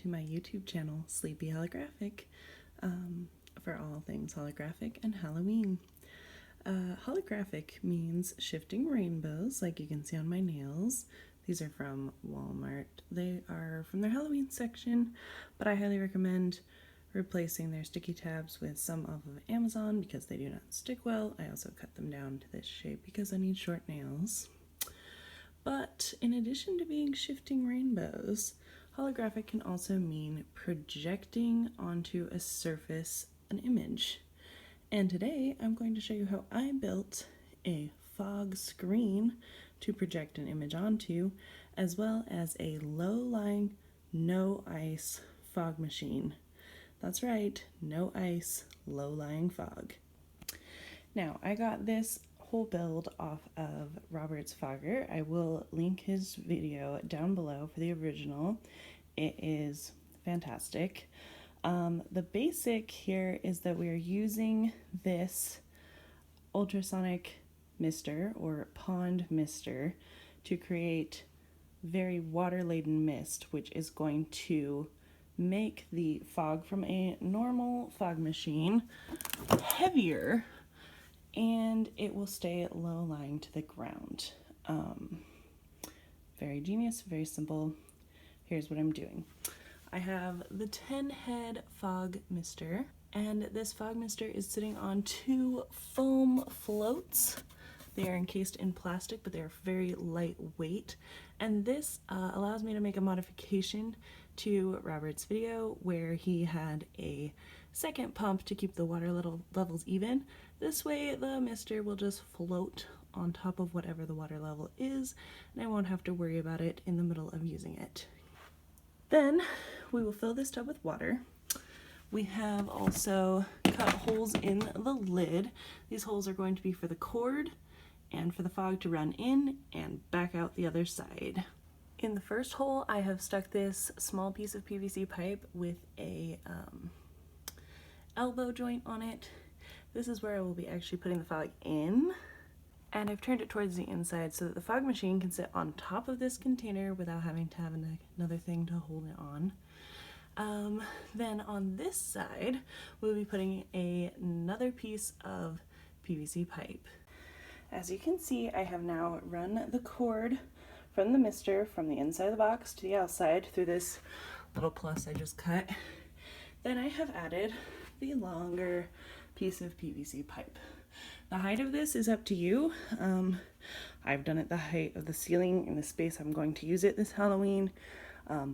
to my YouTube channel, Sleepy Holographic, for all things holographic and Halloween. Holographic means shifting rainbows, like you can see on my nails. These are from Walmart. They are from their Halloween section, but I highly recommend replacing their sticky tabs with some off of Amazon because they do not stick well. I also cut them down to this shape because I need short nails. But in addition to being shifting rainbows, holographic can also mean projecting onto a surface an image. And today I'm going to show you how I built a fog screen to project an image onto, as well as a low-lying, no-ice fog machine. That's right, no ice, low-lying fog. Now, I got this whole build off of Robert's Fogger. I will link his video down below for the original. It is fantastic. The basic here is that we are using this ultrasonic mister or pond mister to create very water-laden mist, which is going to make the fog from a normal fog machine heavier, and it will stay low-lying to the ground. Very genius, very simple. Here's what I'm doing. I have the 10-head fog mister, and this fog mister is sitting on 2 foam floats. They are encased in plastic, but they are very lightweight, and this allows me to make a modification to Robert's video where he had a second pump to keep the water levels even. This way the mister will just float on top of whatever the water level is, and I won't have to worry about it in the middle of using it. Then we will fill this tub with water. We have also cut holes in the lid. These holes are going to be for the cord and for the fog to run in and back out the other side. In the first hole, I have stuck this small piece of PVC pipe with a elbow joint on it. This is where I will be actually putting the fog in, and I've turned it towards the inside so that the fog machine can sit on top of this container without having to have another thing to hold it on. Then on this side, we'll be putting another piece of PVC pipe. As you can see, I have now run the cord from the mister from the inside of the box to the outside through this little plus I just cut. Then I have added the longer piece of PVC pipe. The height of this is up to you. I've done it the height of the ceiling in the space I'm going to use it this Halloween.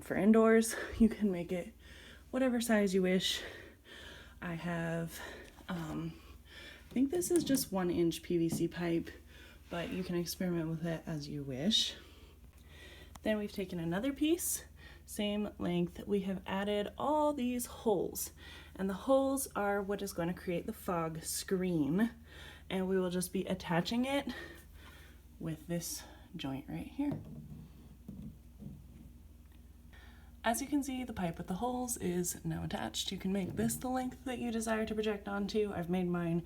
For indoors, you can make it whatever size you wish. I have, I think this is just 1-inch PVC pipe, but you can experiment with it as you wish. Then we've taken another piece, same length. We have added all these holes, and the holes are what is going to create the fog screen, and we will just be attaching it with this joint right here. As you can see, the pipe with the holes is now attached. You can make this the length that you desire to project onto. I've made mine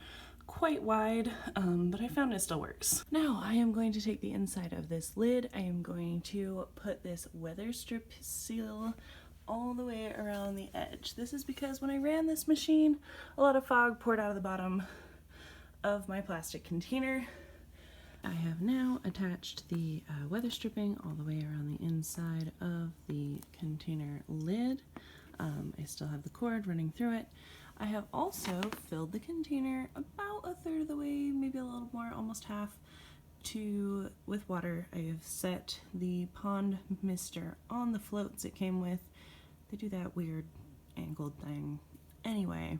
quite wide, but I found it still works. Now I am going to take the inside of this lid. I am going to put this weather strip seal all the way around the edge. This is because when I ran this machine, a lot of fog poured out of the bottom of my plastic container. I have now attached the weather stripping all the way around the inside of the container lid. I still have the cord running through it. I have also filled the container about 1/3 of the way, maybe a little more, almost half, with water. I have set the pond mister on the floats it came with. They do that weird angled thing. Anyway,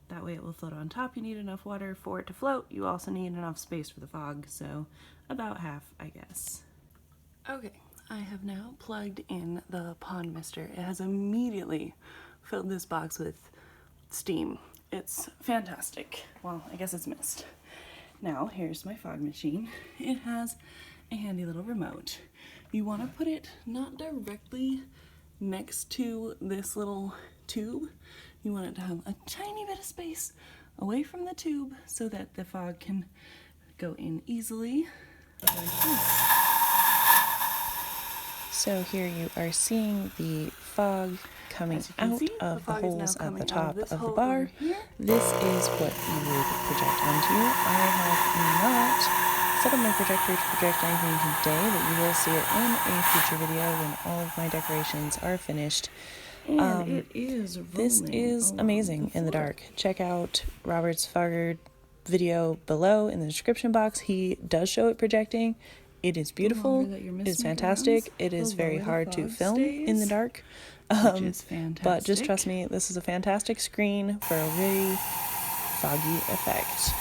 that way it will float on top. You need enough water for it to float. You also need enough space for the fog, so about half, I guess. Okay, I have now plugged in the pond mister. It has immediately filled this box with steam. It's fantastic. Well, I guess it's mist. Now, here's my fog machine. It has a handy little remote. You want to put it not directly next to this little tube. You want it to have a tiny bit of space away from the tube so that the fog can go in easily. So here you are seeing the fog coming out of the holes at the top of the bar. This is what you would project onto. I have not set up my projector to project anything today, but you will see it in a future video when all of my decorations are finished. And it is This is amazing in the dark. Check out Robert's Fogger video below in the description box. He does show it projecting. It is beautiful. It is fantastic. It is very hard to film in the dark. Which is fantastic. But just trust me, this is a fantastic screen for a really foggy effect.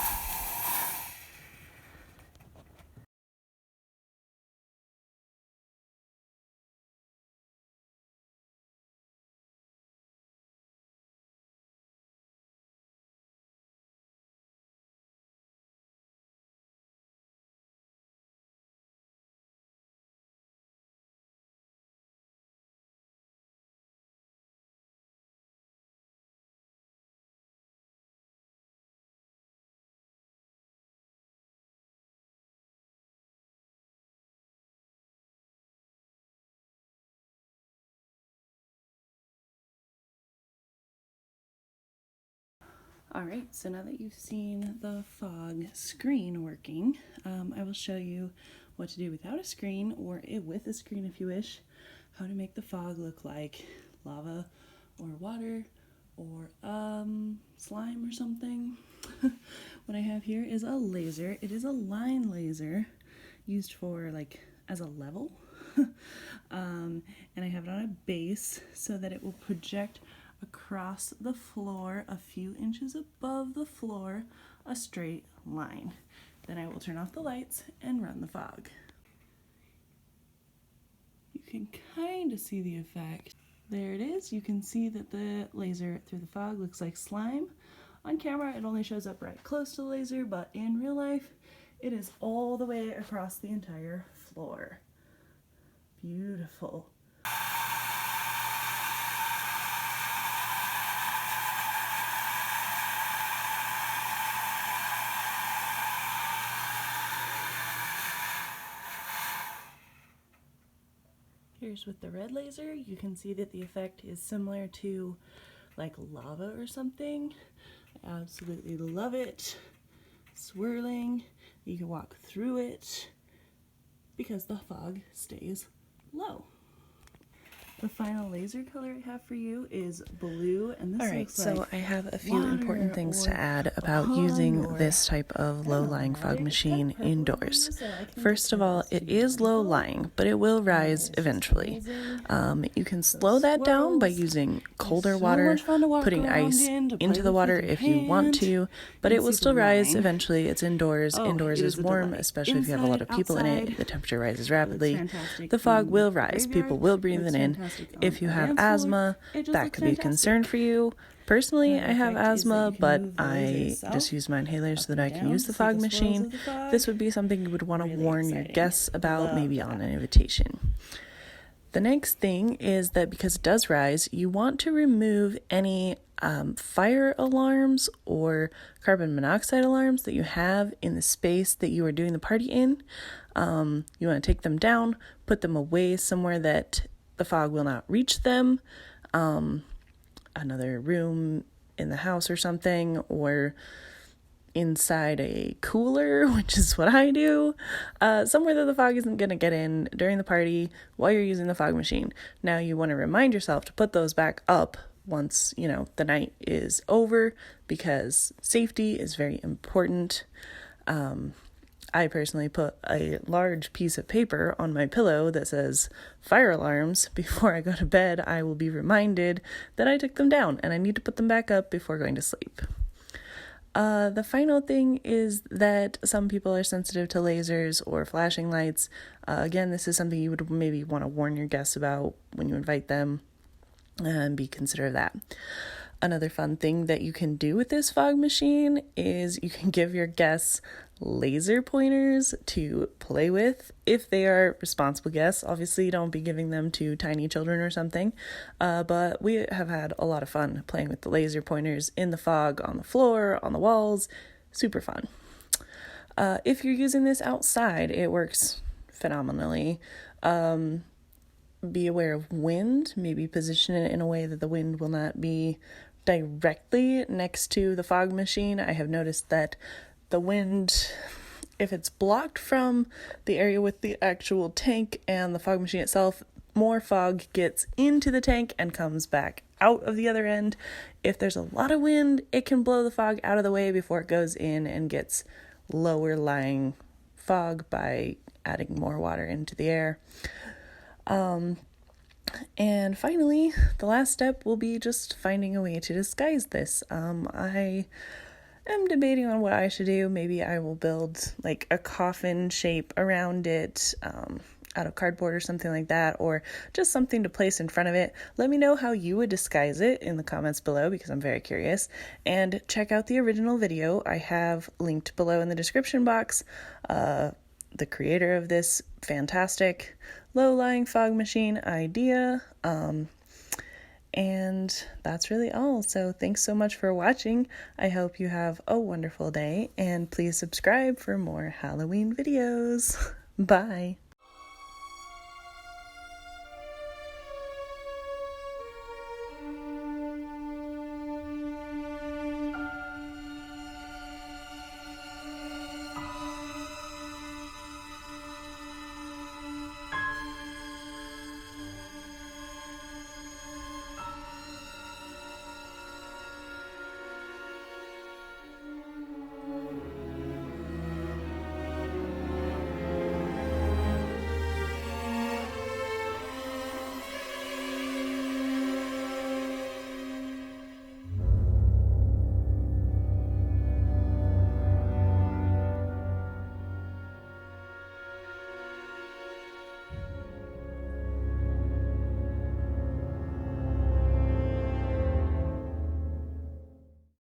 Alright, so now that you've seen the fog screen working, I will show you what to do without a screen, or with a screen if you wish, how to make the fog look like lava or water or slime or something. What I have here is a laser. It is a line laser used for as a level. And I have it on a base so that it will project across the floor a few inches above the floor, a straight line. Then I will turn off the lights and run the fog. You can kind of see the effect. There it is. You can see that the laser through the fog looks like slime. On camera it only shows up right close to the laser, but in real life it is all the way across the entire floor. Beautiful. Here's with the red laser. You can see that the effect is similar to like lava or something. I absolutely love it. Swirling. You can walk through it because the fog stays low. The final laser color I have for you is blue, and this Alright, looks so like I have a few important things to add about using this type of low-lying fog machine indoors. First of all, it is low-lying, but it will rise eventually. You can slow that down by using colder water, putting ice into the water if you want to, but it will still rise eventually. It's indoors. Indoors is warm, especially if you have a lot of people in it. The temperature rises rapidly. The fog will rise. People will breathe it in. If you have asthma, that could be a concern for you. Personally, I have asthma, but I just use my inhaler so that I can use the fog machine. This would be something you would want to warn your guests about, maybe on an invitation. The next thing is that because it does rise, you want to remove any fire alarms or carbon monoxide alarms that you have in the space that you are doing the party in. You want to take them down, put them away somewhere that the fog will not reach them, another room in the house or something, or inside a cooler, which is what I do, somewhere that the fog isn't going to get in during the party while you're using the fog machine. Now you want to remind yourself to put those back up once, the night is over, because safety is very important. I personally put a large piece of paper on my pillow that says fire alarms. Before I go to bed, I will be reminded that I took them down and I need to put them back up before going to sleep. The final thing is that some people are sensitive to lasers or flashing lights. Again, this is something you would maybe want to warn your guests about when you invite them, and be considerate of that. Another fun thing that you can do with this fog machine is you can give your guests laser pointers to play with if they are responsible guests. Obviously, don't be giving them to tiny children or something, but we have had a lot of fun playing with the laser pointers in the fog, on the floor, on the walls. Super fun. Uh, If you're using this outside, it works phenomenally. You can slow that down by using colder water, putting ice into the water if you want to, but it will still rise eventually. The fog will rise eventually. It's fantastic. be aware of wind, maybe position it in a way that the wind will not be directly next to the fog machine. I have noticed that the wind, if it's blocked from the area with the actual tank and the fog machine itself, more fog gets into the tank and comes back out of the other end. If there's a lot of wind, it can blow the fog out of the way before it goes in and gets lower lying fog by adding more water into the air. And finally, the last step will be just finding a way to disguise this. I am debating on what I should do. Maybe I will build like a coffin shape around it, out of cardboard or something like that, or just something to place in front of it. Let me know how you would disguise it in the comments below, because I'm very curious. And check out the original video I have linked below in the description box. The creator of this fantastic low-lying fog machine idea. And that's really all. So thanks so much for watching. I hope you have a wonderful day, and please subscribe for more Halloween videos. Bye.